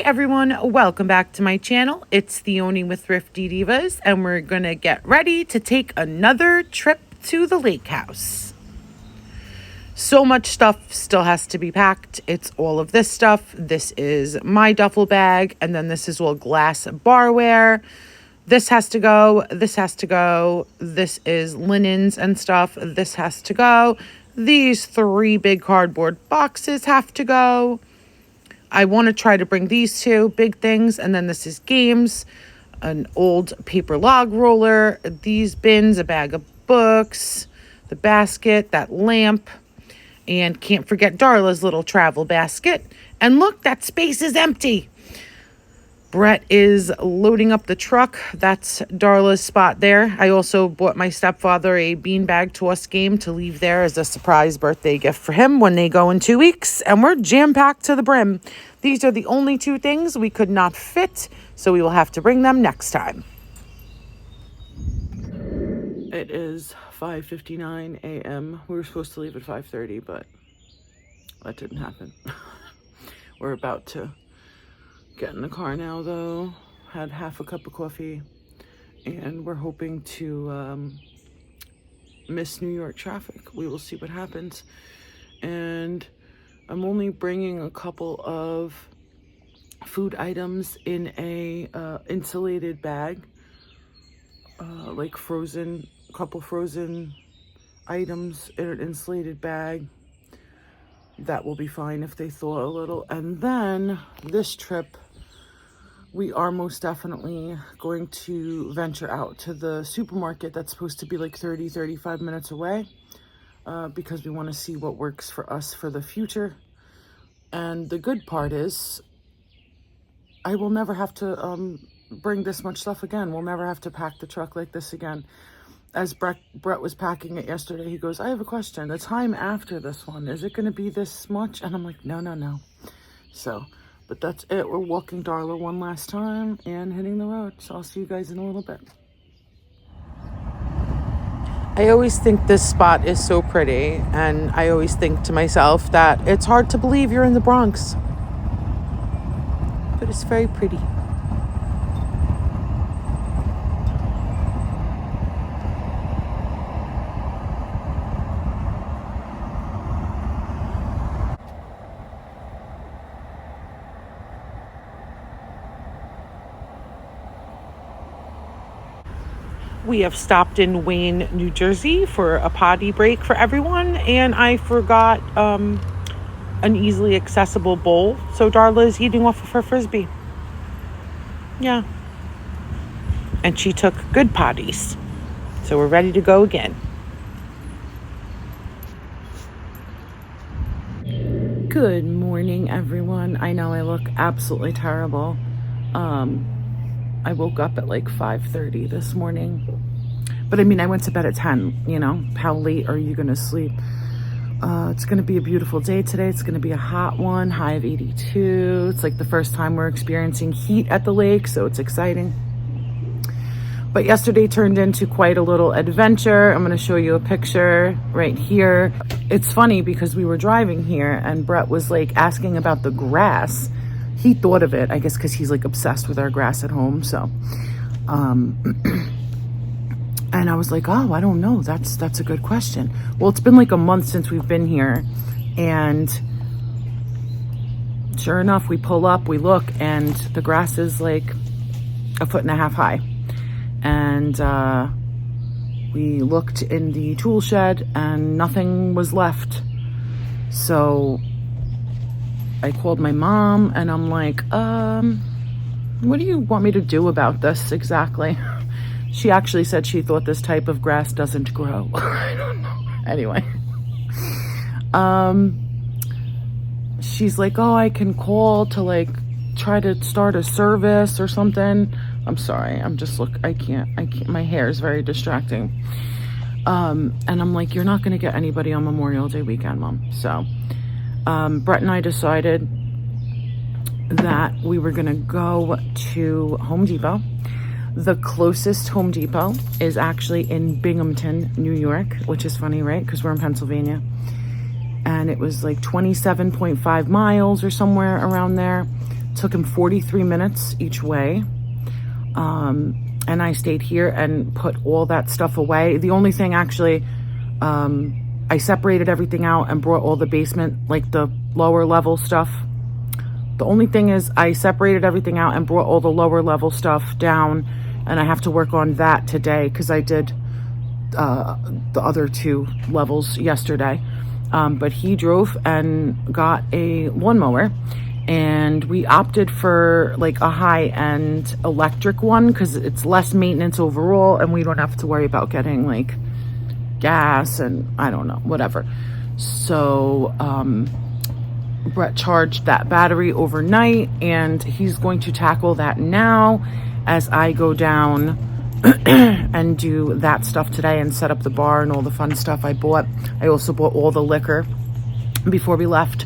everyone, welcome back to my channel. It's Theoni with Thrifty Divas, and we're gonna get ready to take another trip to the lake house. So much stuff still has to be packed. It's all of this stuff. This is my duffel bag, and then this is all glass barware. This has to go, this has to go, this is linens and stuff, this has to go. These 3 big cardboard boxes have to go. I want to try to bring these 2 big things, and then this is games, an old paper log roller, these bins, a bag of books, the basket, that lamp, and can't forget Darla's little travel basket. And look, that space is empty. Brett is loading up the truck. That's Darla's spot there. I also bought my stepfather a beanbag toss game to leave there as a surprise birthday gift for him when they go in 2 weeks. And we're jam-packed to the brim. These are the only 2 things we could not fit, so we will have to bring them next time. It is 5:59 a.m. We were supposed to leave at 5:30, but that didn't happen. We're about to get in the car now, though. Had half a cup of coffee, and we're hoping to miss New York traffic. We will see what happens. And I'm only bringing a couple of food items in a insulated bag, like couple frozen items in an insulated bag. That will be fine if they thaw a little. And then this trip, we are most definitely going to venture out to the supermarket that's supposed to be like 35 minutes away, because we want to see what works for us for the future. And the good part is I will never have to bring this much stuff again. We'll never have to pack the truck like this again. As Brett was packing it yesterday, he goes, I have a question. The time after this one, is it going to be this much? And I'm like, no. So, but that's it. We're walking Darla one last time and hitting the road. So I'll see you guys in a little bit. I always think this spot is so pretty, and I always think to myself that it's hard to believe you're in the Bronx. But it's very pretty. We have stopped in Wayne, New Jersey for a potty break for everyone, and I forgot an easily accessible bowl, so Darla is eating off of her Frisbee. Yeah. And she took good potties, so we're ready to go again. Good morning, everyone. I know I look absolutely terrible. I woke up at like 5:30 this morning. But I mean, I went to bed at 10, you know. How late are you going to sleep? It's going to be a beautiful day today. It's going to be a hot one, high of 82. It's like the first time we're experiencing heat at the lake, so it's exciting. But yesterday turned into quite a little adventure. I'm going to show you a picture right here. It's funny because we were driving here and Brett was like asking about the grass. He thought of it, I guess, because he's like obsessed with our grass at home. So, and I was like, oh, I don't know. That's a good question. Well, it's been like a month since we've been here, and sure enough, we pull up, we look, and the grass is like 1.5 feet high. And we looked in the tool shed, and nothing was left. So I called my mom and I'm like, what do you want me to do about this exactly? She actually said she thought this type of grass doesn't grow. I don't know. Anyway. She's like, oh, I can call to like try to start a service or something. I'm sorry. I can't. My hair is very distracting. And I'm like, you're not going to get anybody on Memorial Day weekend, Mom. So Brett and I decided that we were going to go to Home Depot. The closest Home Depot is actually in Binghamton, New York, which is funny, right? Because we're in Pennsylvania. And it was like 27.5 miles or somewhere around there. Took him 43 minutes each way. And I stayed here and put all that stuff away. The only thing actually, I separated everything out and brought all the basement, like the lower level stuff. The only thing is I separated everything out and brought all the lower level stuff down, and I have to work on that today because I did the other 2 levels yesterday. But he drove and got a lawnmower, and we opted for like a high-end electric one because it's less maintenance overall, and we don't have to worry about getting like gas and I don't know, whatever. So Brett charged that battery overnight, and he's going to tackle that now as I go down and do that stuff today and set up the bar and all the fun stuff I bought. I also bought all the liquor before we left.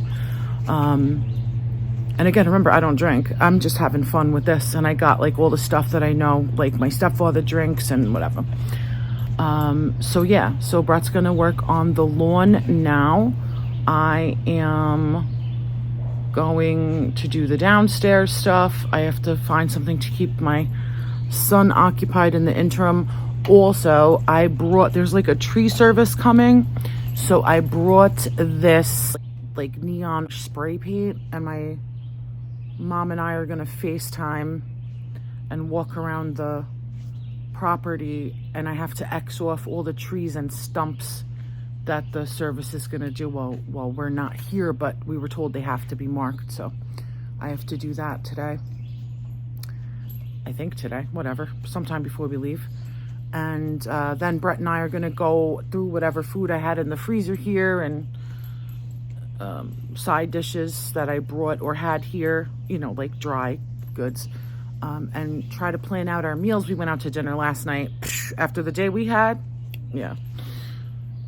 And again, remember, I don't drink. I'm just having fun with this. And I got like all the stuff that I know, like my stepfather drinks and whatever. So yeah, so Brett's gonna work on the lawn now. I am going to do the downstairs stuff. I have to find something to keep my son occupied in the interim. Also, there's like a tree service coming, so I brought this like neon spray paint, and my mom and I are gonna FaceTime and walk around the property, and I have to X off all the trees and stumps that the service is gonna do while we're not here, but we were told they have to be marked, so I have to do that today. I think today, whatever, sometime before we leave. And then Brett and I are gonna go through whatever food I had in the freezer here and side dishes that I brought or had here, you know, like dry goods, and try to plan out our meals. We went out to dinner last night after the day we had. Yeah.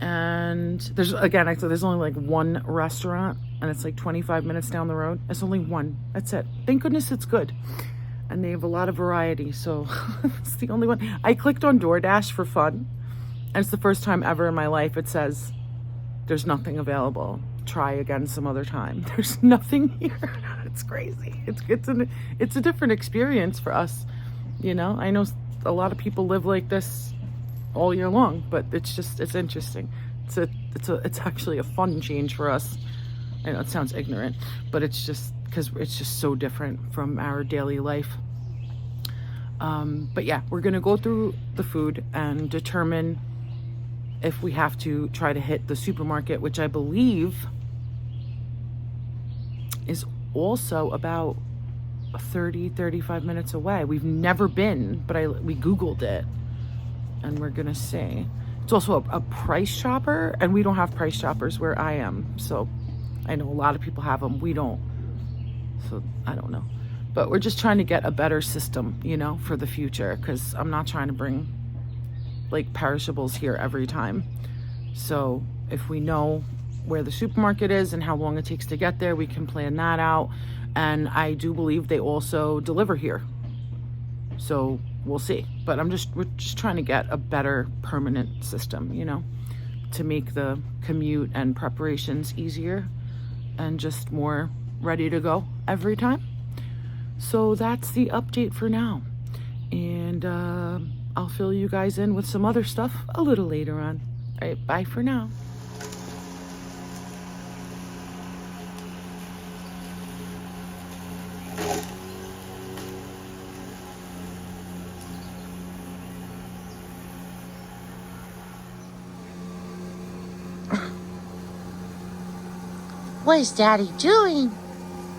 And there's only like one restaurant, and it's like 25 minutes down the road. It's only one. That's it. Thank goodness it's good. And they have a lot of variety, so it's the only one. I clicked on DoorDash for fun, and it's the first time ever in my life it says there's nothing available. Try again some other time. There's nothing here. It's crazy. It's a different experience for us. You know, I know a lot of people live like this all year long, but it's interesting. It's actually a fun change for us. I know it sounds ignorant, but it's just because it's just so different from our daily life. But yeah, we're gonna go through the food and determine if we have to try to hit the supermarket, which I believe is also about 35 minutes away. We've never been, but we Googled it, and we're gonna see. It's also a price shopper, and we don't have price shoppers where I am. So I know a lot of people have them. We don't. So I don't know. But we're just trying to get a better system, you know, for the future, because I'm not trying to bring like perishables here every time. So if we know where the supermarket is and how long it takes to get there, we can plan that out. And I do believe they also deliver here. So we'll see. But we're just trying to get a better permanent system, you know, to make the commute and preparations easier and just more ready to go every time. So that's the update for now. And I'll fill you guys in with some other stuff a little later on. All right, bye for now. What is Daddy doing?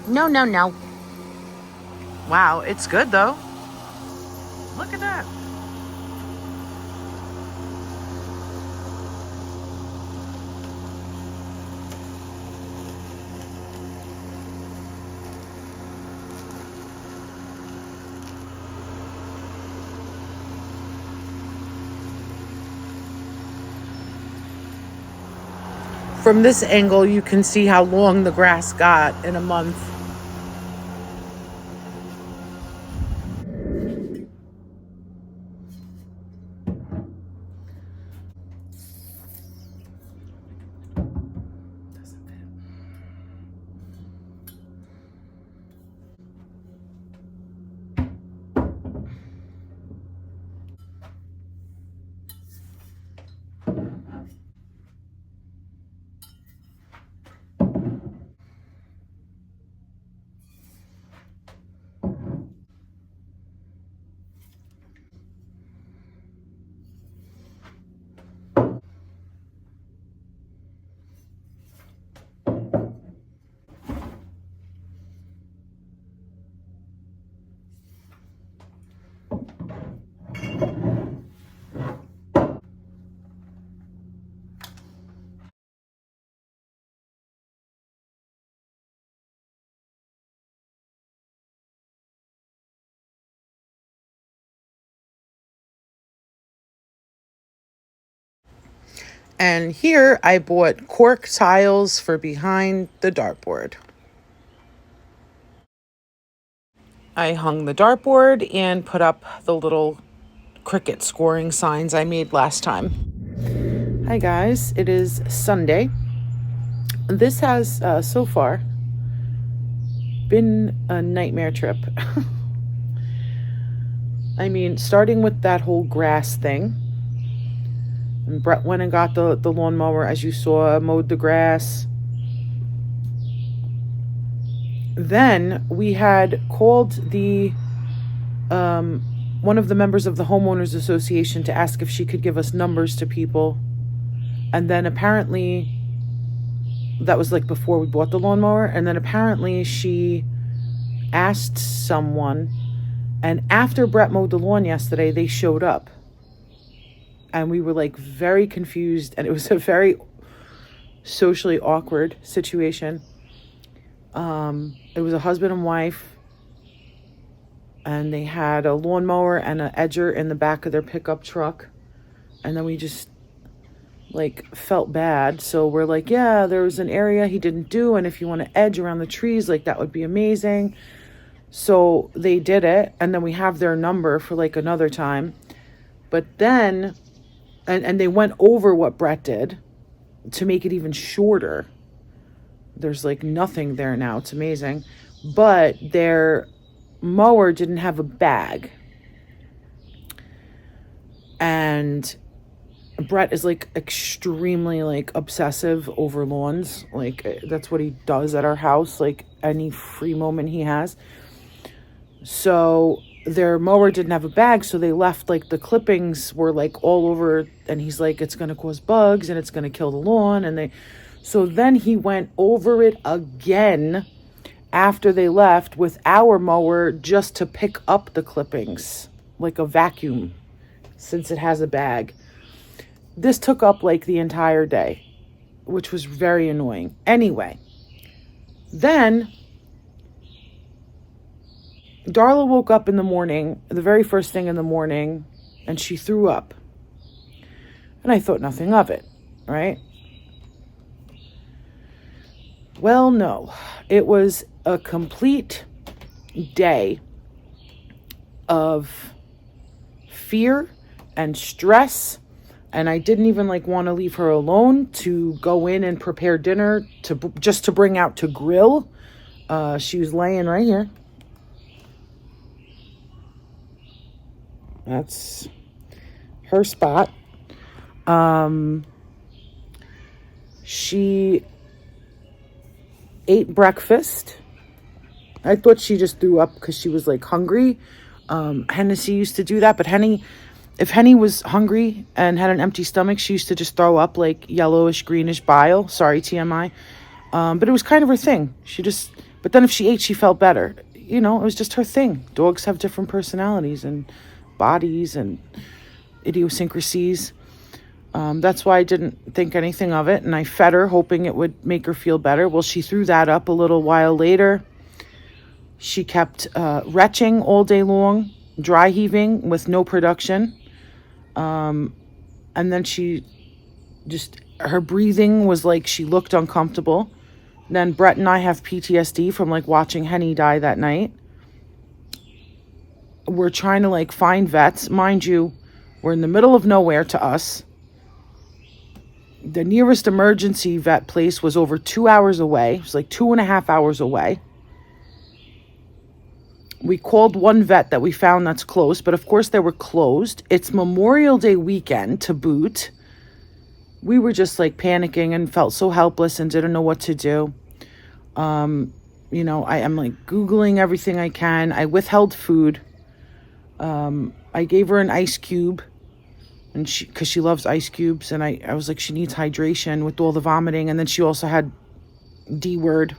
No, no, no. Wow, it's good though. Look at that. From this angle, you can see how long the grass got in a month. And here I bought cork tiles for behind the dartboard. I hung the dartboard and put up the little cricket scoring signs I made last time. Hi guys, it is Sunday. This has so far been a nightmare trip. I mean, starting with that whole grass thing. And Brett went and got the lawnmower, as you saw, mowed the grass. Then we had called the one of the members of the homeowners association to ask if she could give us numbers to people. And then apparently, that was like before we bought the lawnmower. And then apparently she asked someone. And after Brett mowed the lawn yesterday, they showed up. And we were like very confused. And it was a very socially awkward situation. It was a husband and wife. And they had a lawnmower and an edger in the back of their pickup truck. And then we just like felt bad. So we're like, yeah, there was an area he didn't do. And if you want to edge around the trees, like that would be amazing. So they did it. And then we have their number for like another time. But then, and they went over what Brett did to make it even shorter. There's like nothing there now. It's amazing. But their mower didn't have a bag. And Brett is like extremely like obsessive over lawns. Like that's what he does at our house, like any free moment he has. So their mower didn't have a bag, so they left like the clippings were like all over, and he's like, it's going to cause bugs and it's going to kill the lawn. And so then he went over it again after they left with our mower just to pick up the clippings, like a vacuum, since it has a bag. This took up like the entire day, which was very annoying. Anyway, then Darla woke up in the morning, the very first thing in the morning, and she threw up. And I thought nothing of it, right? Well, no. It was a complete day of fear and stress. And I didn't even like want to leave her alone to go in and prepare dinner just to bring out to grill. She was laying right here. That's her spot. She ate breakfast. I thought she just threw up because she was like hungry. Hennessy used to do that, but if Henny was hungry and had an empty stomach, she used to just throw up like yellowish, greenish bile. Sorry, TMI. But it was kind of her thing. But then if she ate, she felt better. You know, it was just her thing. Dogs have different personalities and bodies and idiosyncrasies. That's why I didn't think anything of it. And I fed her, hoping it would make her feel better. Well, she threw that up a little while later. She kept retching all day long, dry heaving with no production. And then her breathing was like she looked uncomfortable. Then Brett and I have PTSD from like watching Henny die that night. We're trying to like find vets. Mind you, we're in the middle of nowhere to us. The nearest emergency vet place was over 2 hours away. It was like 2.5 hours away. We called one vet that we found that's close, but of course they were closed. It's Memorial Day weekend to boot. We were just like panicking and felt so helpless and didn't know what to do. You know, I am like Googling everything I can. I withheld food. I gave her an ice cube, and because she loves ice cubes, and I was like, she needs hydration with all the vomiting. And then she also had D word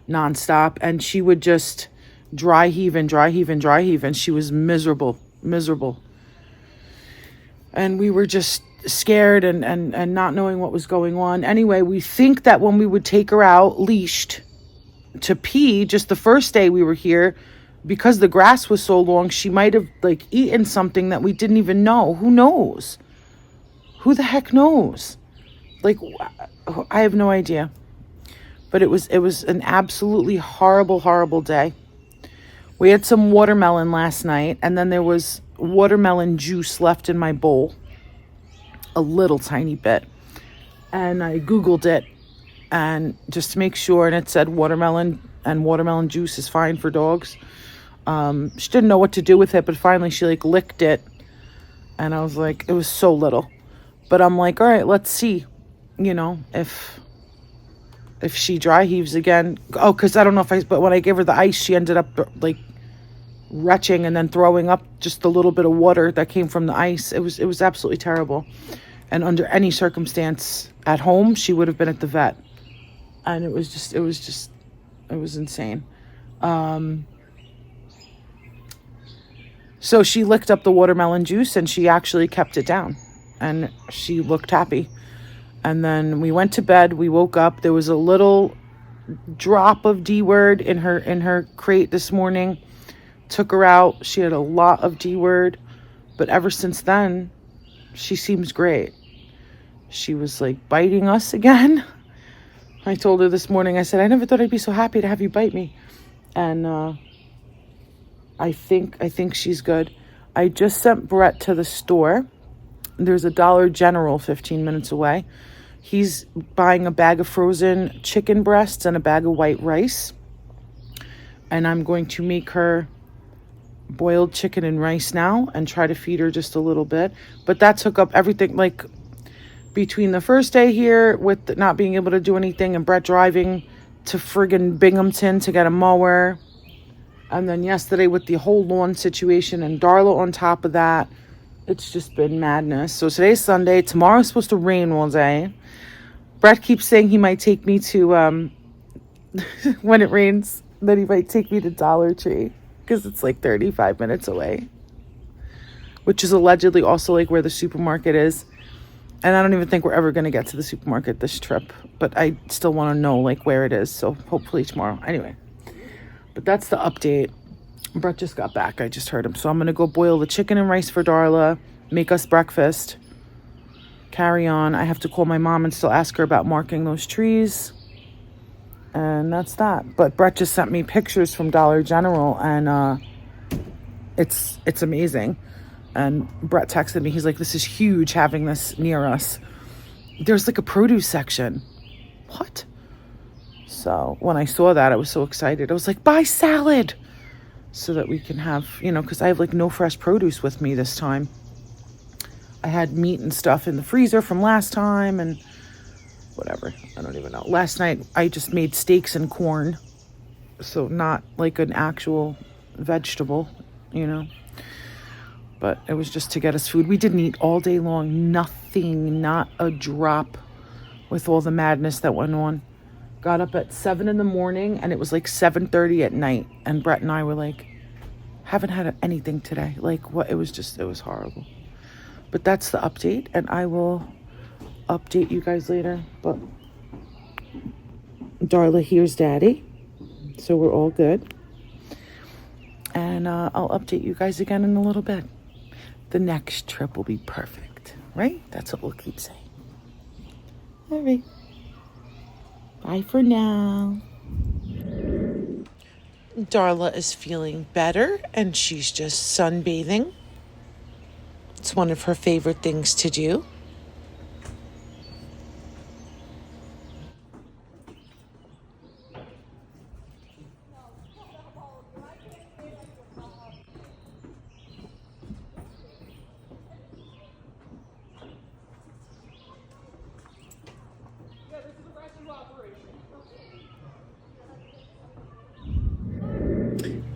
nonstop, and she would just dry heave, and she was miserable. And we were just scared and not knowing what was going on. Anyway, we think that when we would take her out leashed to pee, just the first day we were here, because the grass was so long, she might have like eaten something that we didn't even know. Who knows? Who the heck knows? Like, I have no idea. But it was an absolutely horrible, horrible day. We had some watermelon last night, and then there was watermelon juice left in my bowl. A little tiny bit. And I Googled it, and just to make sure, and it said watermelon and watermelon juice is fine for dogs. She didn't know what to do with it, but finally she like licked it, and I was like, it was so little. But I'm like, all right, let's see, if she dry heaves again. Oh, because I don't know but when I gave her the ice, she ended up like retching and then throwing up just a little bit of water that came from the ice. It was absolutely terrible. And under any circumstance at home, she would have been at the vet. And it was insane. So she licked up the watermelon juice and she actually kept it down. And she looked happy. And then we went to bed. We woke up. There was a little drop of D word in her crate this morning. Took her out. She had a lot of D word. But ever since then, she seems great. She was like biting us again. I told her this morning, I said, I never thought I'd be so happy to have you bite me. And I think she's good. I just sent Brett to the store. There's a Dollar General 15 minutes away. He's buying a bag of frozen chicken breasts and a bag of white rice. And I'm going to make her boiled chicken and rice now and try to feed her just a little bit. But that took up everything, like between the first day here with not being able to do anything and Brett driving to friggin' Binghamton to get a mower. And then yesterday with the whole lawn situation and Darla on top of that. It's just been madness. So today's Sunday. Tomorrow's supposed to rain all day. Brett keeps saying he might take me to, when it rains, that he might take me to Dollar Tree. Because it's like 35 minutes away. Which is allegedly also like where the supermarket is. And I don't even think we're ever going to get to the supermarket this trip. But I still want to know like where it is. So hopefully tomorrow. Anyway. But that's the update. Brett just got back. I just heard him. So I'm going to go boil the chicken and rice for Darla. Make us breakfast. Carry on. I have to call my mom and still ask her about marking those trees. And that's that. But Brett just sent me pictures from Dollar General. And it's amazing. And Brett texted me. He's like, this is huge having this near us. There's like a produce section. What? So when I saw that, I was so excited. I was like, buy salad. So that we can have, because I have like no fresh produce with me this time. I had meat and stuff in the freezer from last time and whatever. I don't even know. Last night I just made steaks and corn. So not like an actual vegetable, But it was just to get us food. We didn't eat all day long. Nothing, not a drop with all the madness that went on. Got up at 7 in the morning and it was like 7:30 at night. And Brett and I were like, haven't had anything today. Like what? It was horrible. But that's the update. And I will update you guys later. But Darla here's Daddy. So we're all good. And I'll update you guys again in a little bit. The next trip will be perfect. Right? That's what we'll keep saying. All right. Bye for now. Darla is feeling better and she's just sunbathing. It's one of her favorite things to do.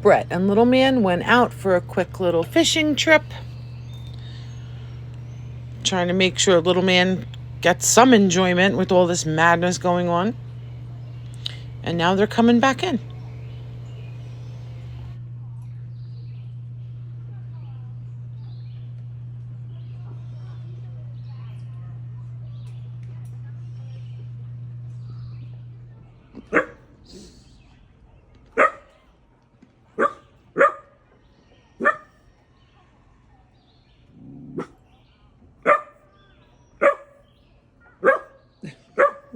Brett and little man went out for a quick little fishing trip. Trying to make sure little man gets some enjoyment with all this madness going on. And now they're coming back in.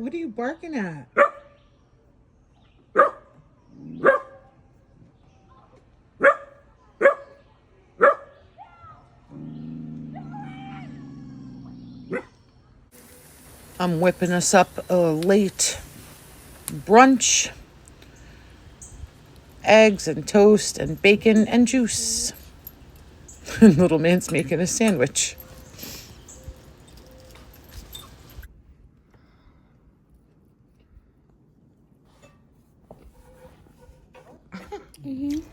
What are you barking at? I'm whipping us up a late brunch. Eggs and toast and bacon and juice. Little man's making a sandwich.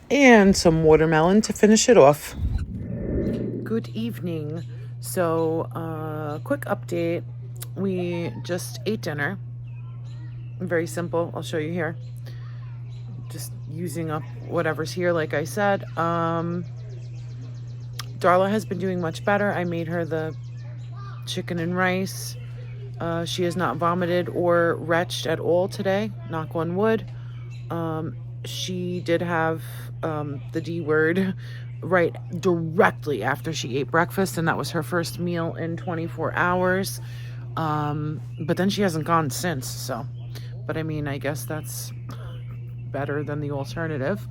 And some watermelon to finish it off. Good evening. So, quick update. We just ate dinner. Very simple. I'll show you here. Just using up whatever's here, like I said. Darla has been doing much better. I made her the chicken and rice. She has not vomited or retched at all today. Knock on wood. She did have the D word right directly after she ate breakfast, and that was her first meal in 24 hours. But then she hasn't gone since, so. But I mean, I guess that's better than the alternative.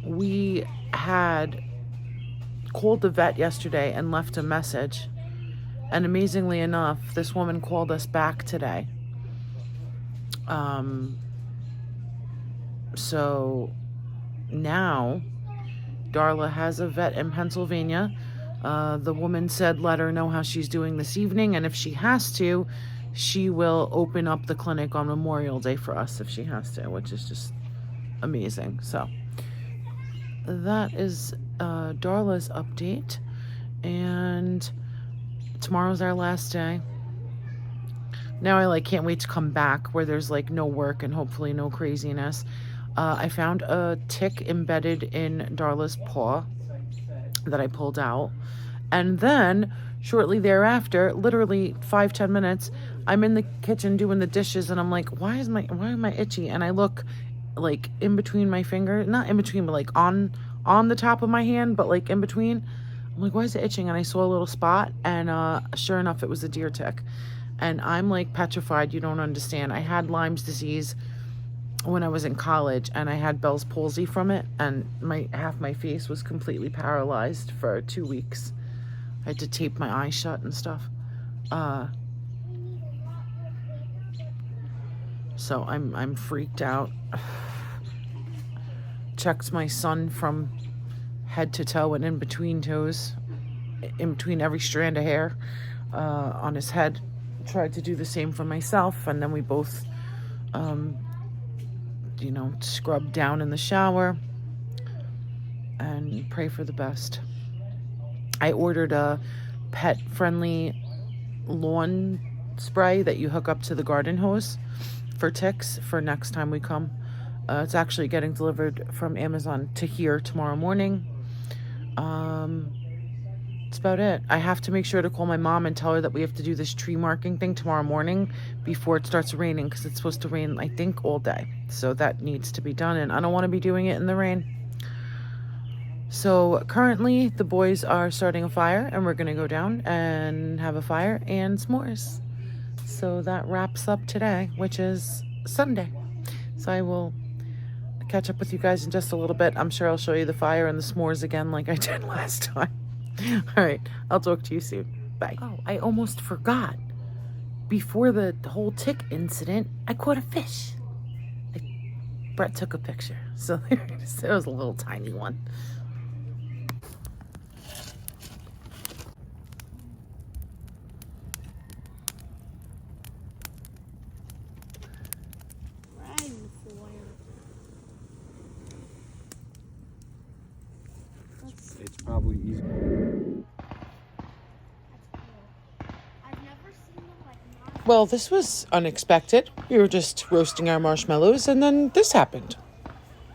We had called the vet yesterday and left a message. And amazingly enough, this woman called us back today. So now Darla has a vet in Pennsylvania. The woman said let her know how she's doing this evening, and if she has to, she will open up the clinic on Memorial Day for us if she has to, which is just amazing. So that is Darla's update, and tomorrow's our last day. Now I can't wait to come back where there's no work and hopefully no craziness. I found a tick embedded in Darla's paw that I pulled out. And then shortly thereafter, literally 5-10 minutes, I'm in the kitchen doing the dishes and I'm like, why am I itchy? And I look in between my finger, not in between, but on the top of my hand, but in between. I'm like, why is it itching? And I saw a little spot, and sure enough, it was a deer tick. And I'm petrified. You don't understand. I had Lyme's disease when I was in college, and I had Bell's palsy from it, and half my face was completely paralyzed for 2 weeks. I had to tape my eyes shut and stuff. So I'm freaked out. Checked my son from head to toe and in between toes, in between every strand of hair on his head. Tried to do the same for myself, and then we both scrub down in the shower and pray for the best. I ordered a pet-friendly lawn spray that you hook up to the garden hose for ticks for next time we come. It's actually getting delivered from Amazon to here tomorrow morning. That's about it. I have to make sure to call my mom and tell her that we have to do this tree marking thing tomorrow morning before it starts raining, because it's supposed to rain, I think, all day. So that needs to be done, and I don't want to be doing it in the rain. So currently the boys are starting a fire, and we're going to go down and have a fire and s'mores. So that wraps up today, which is Sunday. So I will catch up with you guys in just a little bit. I'm sure I'll show you the fire and the s'mores again like I did last time. All right, I'll talk to you soon. Bye. Oh, I almost forgot. Before the whole tick incident, I caught a fish. Brett took a picture, so there it is. It was a little tiny one. It's probably easy. Well, this was unexpected. We were just roasting our marshmallows, and then this happened.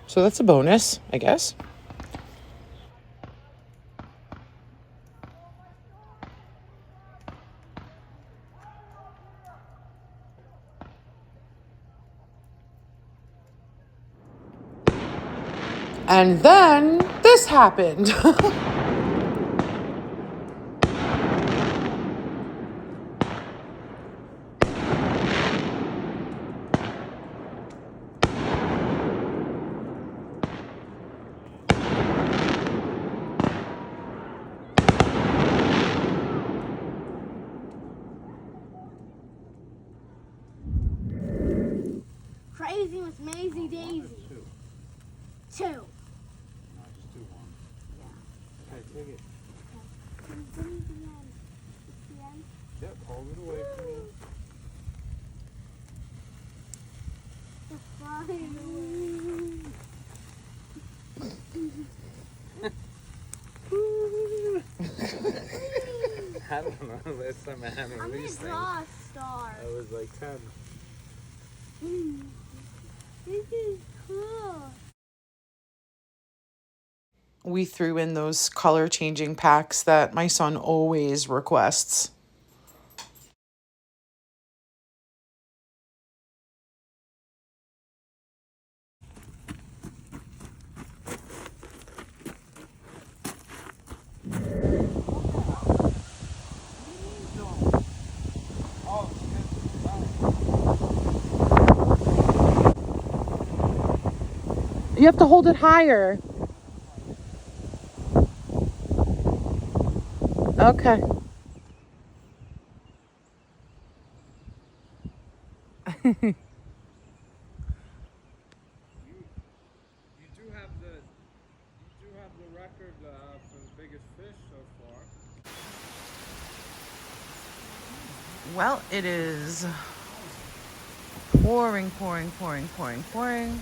So that's a bonus, I guess. And then this happened. two. Two. No, just do one. Yeah. Okay, take it. Give me the end. The end. Yep, hold it away from you. The fire. I don't know. Last time I had I'm one of gonna these things, draw a star. I was like 10. This is cool. We threw in those color changing packs that my son always requests. You have to hold it higher. Okay. You do have the record for the biggest fish so far. Well, it is pouring, pouring, pouring, pouring, pouring.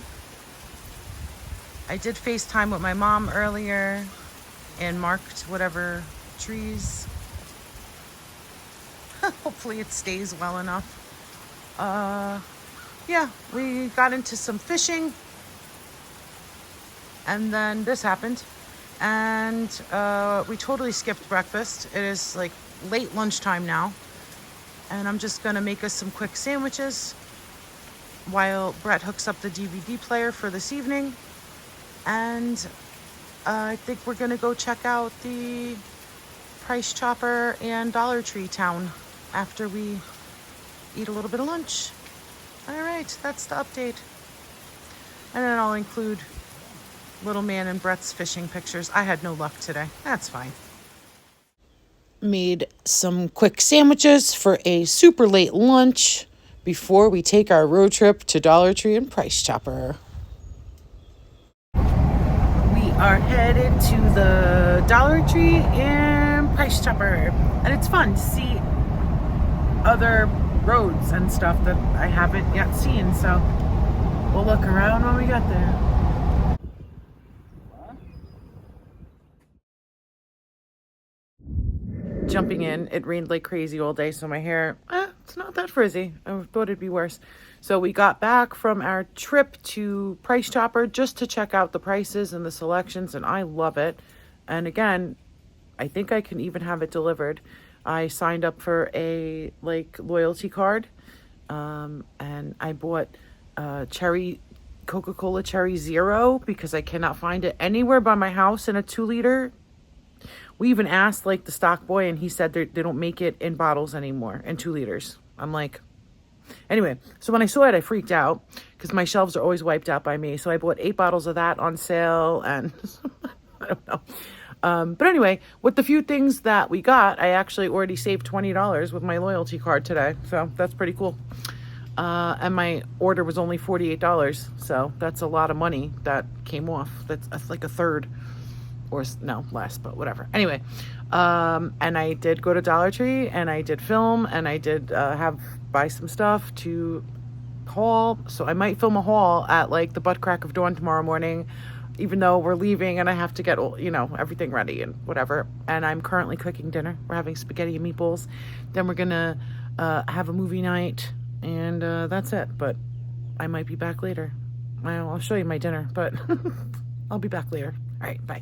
I did FaceTime with my mom earlier and marked whatever trees. Hopefully it stays well enough. Yeah, we got into some fishing and then this happened. And we totally skipped breakfast. It is like late lunchtime now. And I'm just gonna make us some quick sandwiches while Brett hooks up the DVD player for this evening. And I think we're gonna go check out the Price Chopper and Dollar Tree town after we eat a little bit of lunch. All right, that's the update. And then I'll include little man and Brett's fishing pictures. I had no luck today. That's fine. Made some quick sandwiches for a super late lunch before we take our road trip to Dollar Tree and Price Chopper. We are headed to the Dollar Tree and Price Chopper. And it's fun to see other roads and stuff that I haven't yet seen. So we'll look around when we get there. Jumping in, it rained like crazy all day, so my hair, it's not that frizzy. I thought it'd be worse. So we got back from our trip to Price Chopper just to check out the prices and the selections, and I love it. And again, I think I can even have it delivered. I signed up for a loyalty card, and I bought Coca-Cola Cherry Zero because I cannot find it anywhere by my house in a 2-liter. We even asked the stock boy, and he said they don't make it in bottles anymore, in 2 liters. I'm like, anyway, so when I saw it, I freaked out because my shelves are always wiped out by me. So I bought 8 bottles of that on sale, and I don't know. But anyway, with the few things that we got, I actually already saved $20 with my loyalty card today. So that's pretty cool. And my order was only $48. So that's a lot of money that came off. That's like a third. Or no, less, but whatever. Anyway, and I did go to Dollar Tree, and I did film, and I did buy some stuff to haul. So I might film a haul at the butt crack of dawn tomorrow morning, even though we're leaving and I have to get everything ready and whatever. And I'm currently cooking dinner. We're having spaghetti and meatballs. Then we're gonna have a movie night, and that's it. But I might be back later. I'll show you my dinner, but I'll be back later. All right, bye.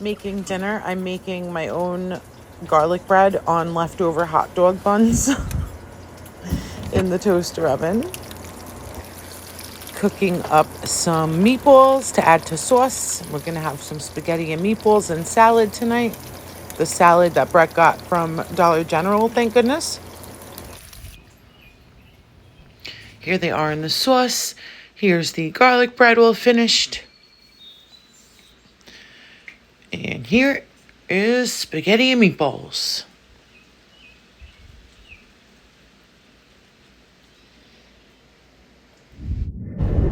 Making dinner. I'm making my own garlic bread on leftover hot dog buns in the toaster oven. Cooking up some meatballs to add to sauce. We're going to have some spaghetti and meatballs and salad tonight. The salad that Brett got from Dollar General, thank goodness. Here they are in the sauce. Here's the garlic bread all finished. And here is spaghetti and meatballs.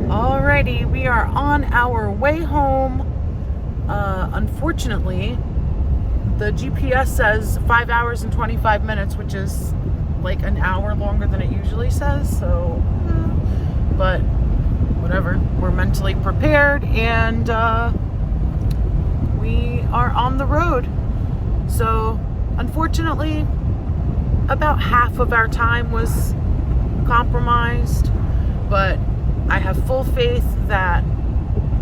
All right. Alrighty, we are on our way home. Unfortunately, the GPS says 5 hours and 25 minutes, which is like an hour longer than it usually says. So, but whatever. We're mentally prepared, and we are on the road. So, unfortunately, about half of our time was compromised, but I have full faith that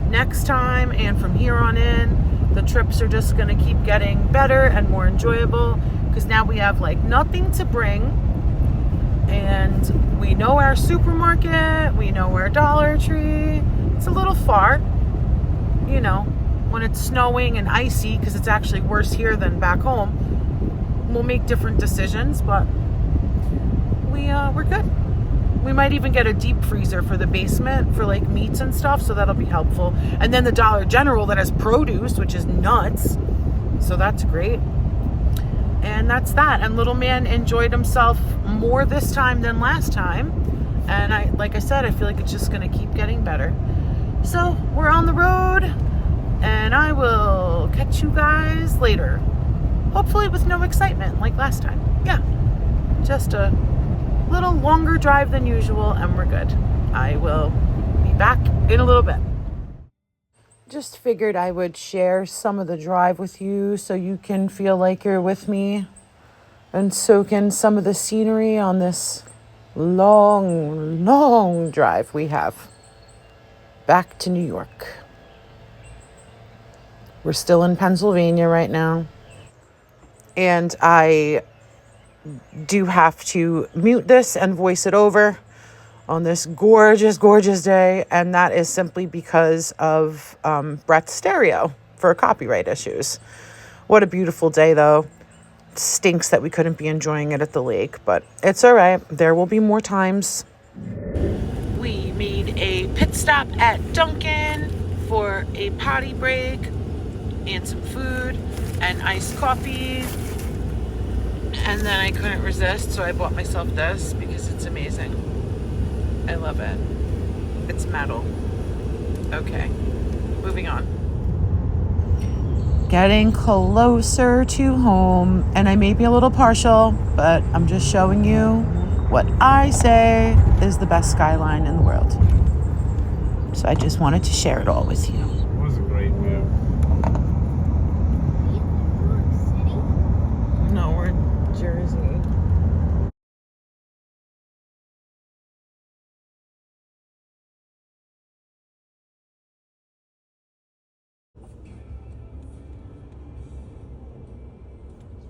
next time and from here on in, the trips are just going to keep getting better and more enjoyable, because now we have like nothing to bring, and we know our supermarket, we know our Dollar Tree. It's a little far, you know, when it's snowing and icy, because it's actually worse here than back home. We'll make different decisions, but we're good. We might even get a deep freezer for the basement for like meats and stuff, so that'll be helpful. And then the Dollar General that has produce, which is nuts, so that's great. And that's that. And little man enjoyed himself more this time than last time, and like I said, I feel like it's just gonna keep getting better. So we're on the road, and I will catch you guys later, hopefully with no excitement like last time. Yeah, just a little longer drive than usual, and we're good. I will be back in a little bit. Just figured I would share some of the drive with you so you can feel like you're with me and soak in some of the scenery on this long drive we have back to New York. We're still in Pennsylvania right now, and I do have to mute this and voice it over on this gorgeous day, and that is simply because of Brett's stereo for copyright issues. What a beautiful day, though. It stinks that we couldn't be enjoying it at the lake, but it's all right. There will be more times. We made a pit stop at Dunkin' for a potty break and some food and iced coffee. And then I couldn't resist, so I bought myself this because it's amazing. I love it. It's metal. Okay, moving on. Getting closer to home, and I may be a little partial, but I'm just showing you what I say is the best skyline in the world. So I just wanted to share it all with you. It was a great view. No, we're in Jersey.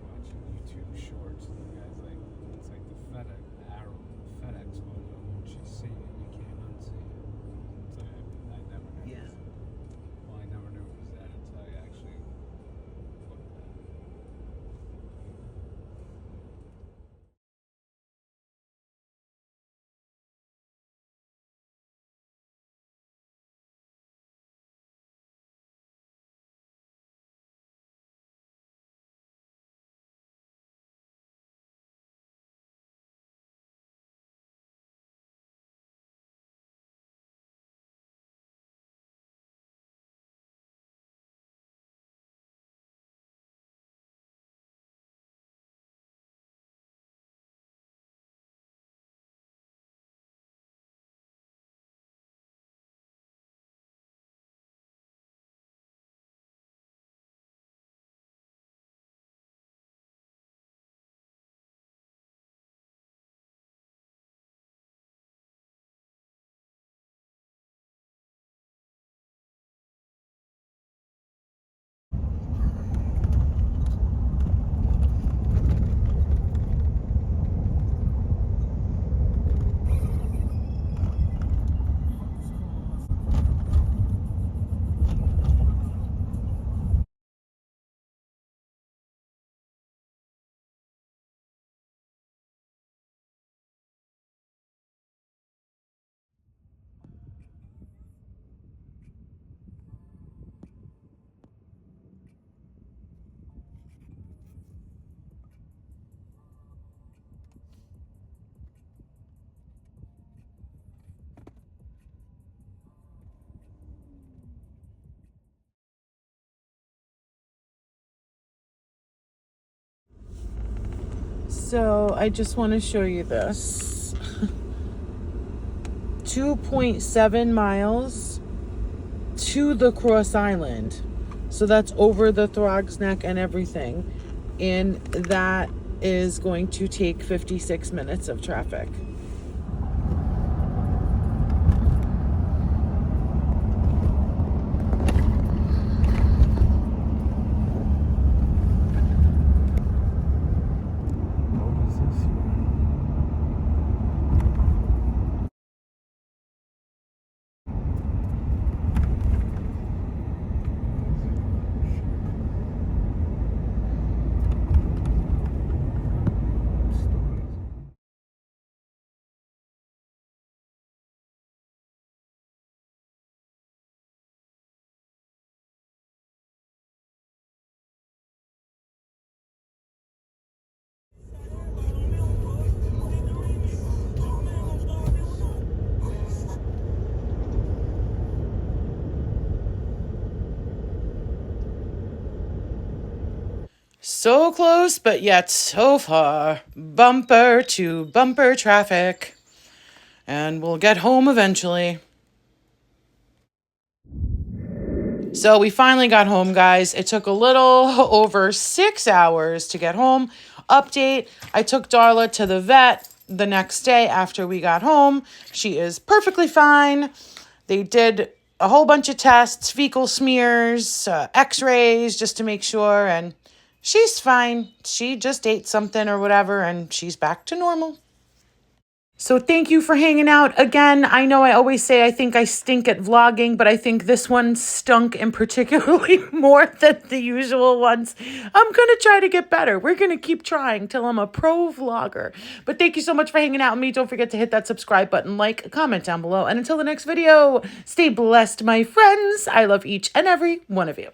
Watching YouTube shorts, and the guy's like, it's like the FedEx arrow, the FedEx logo. Once you see it, you can't unsee it. So I never knew. Yeah. Well, I never knew it was that until I actually looked at it. So I just want to show you this. 2.7 miles to the Cross Island. So that's over the Throgs Neck and everything. And that is going to take 56 minutes of traffic. What is this here? So close, but yet so far. Bumper to bumper traffic. And we'll get home eventually. So we finally got home, guys. It took a little over 6 hours to get home. Update, I took Darla to the vet the next day after we got home. She is perfectly fine. They did a whole bunch of tests, fecal smears, x-rays, just to make sure, and she's fine. She just ate something or whatever, and she's back to normal. So thank you for hanging out again. I know I always say I think I stink at vlogging, but I think this one stunk in particularly more than the usual ones. I'm going to try to get better. We're going to keep trying till I'm a pro vlogger. But thank you so much for hanging out with me. Don't forget to hit that subscribe button, like, comment down below. And until the next video, stay blessed, my friends. I love each and every one of you.